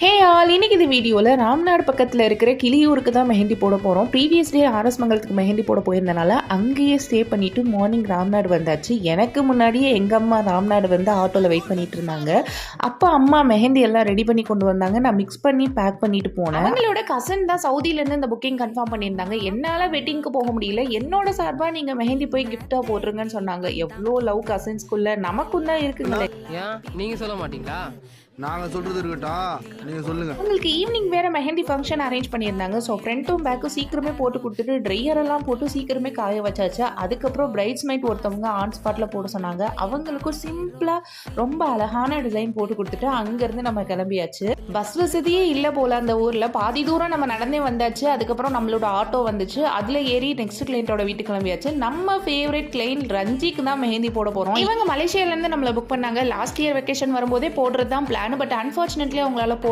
Hey all, இன்னைக்கு இந்த வீடியோவில் ராம்நாடு பக்கத்தில் இருக்கிற கிளியூருக்கு தான் மெஹந்தி போட போகிறோம். ப்ரீவியஸ் டே ஆர்எஸ் மங்கலத்துக்கு மெஹந்தி போட போயிருந்தனால அங்கேயே ஸ்டே பண்ணிவிட்டு மார்னிங் ராம்நாடு வந்தாச்சு. எனக்கு முன்னாடியே எங்கள் அம்மா ராம்நாடு வந்து ஆட்டோவில் வெயிட் பண்ணிட்டு இருந்தாங்க. அப்போ அம்மா மெஹந்தி எல்லாம் ரெடி பண்ணி கொண்டு வந்தாங்க. நான் மிக்ஸ் பண்ணி பேக் பண்ணிட்டு போனேன். அவங்களோட கசன் தான் சவுதியிலேருந்து இந்த புக்கிங் கன்ஃபார்ம் பண்ணியிருந்தாங்க. என்னால் வெட்டிங்க்கு போக முடியல, என்னோட சார்பாக நீங்கள் மெஹந்தி போய் கிஃப்டாக போட்டுருங்கன்னு சொன்னாங்க. எவ்வளோ லவ் கசன்ஸ்குள்ளே நமக்கும் தான் இருக்குங்களே. ஏன் நீங்கள் சொல்ல மாட்டீங்களா? நாங்கள் சொல்கிறது இருக்கட்டும், நீங்கள் சொல்லுங்கள். உங்களுக்கு ஈவினிங் வேறு மெஹந்தி ஃபங்க்ஷன் அரேஞ்ச் பண்ணியிருந்தாங்க. ஸோ ஃப்ரண்ட்டும் பேக்கும் சீக்கிரமே போட்டு கொடுத்துட்டு ட்ரையரெல்லாம் போட்டு சீக்கிரமே காய வச்சாச்சு. அதுக்கப்புறம் பிரைட்ஸ் மைட் ஒருத்தவங்க ஆன் ஸ்பாட்டில் போட சொன்னாங்க. அவங்களுக்கும் சிம்பிளாக ரொம்ப அழகான டிசைன் போட்டு கொடுத்துட்டு அங்கேருந்து நம்ம கிளம்பியாச்சு. பஸ் வசதியே இல்லை போல் அந்த ஊரில். பாதி தூரம் நம்ம நடந்தே வந்தாச்சு. அதுக்கப்புறம் நம்மளோட ஆட்டோ வந்துச்சு. அதில் ஏறி நெக்ஸ்ட் கிளைண்ட்டோட வீட்டுக்கு கிளம்பியாச்சு. நம்ம ஃபேவரட் கிளைண்ட் ரஞ்சிக்கு தான் மெஹந்தி போட போகிறோம். இவங்க மலேசியாவிலேருந்து நம்மளை புக் பண்ணாங்க. லாஸ்ட் இயர் வெக்கேஷன் வரும்போதே போடுறது தான் பிளான். பட் அன்ஃபார்ச்சுனேட்லி அவங்களால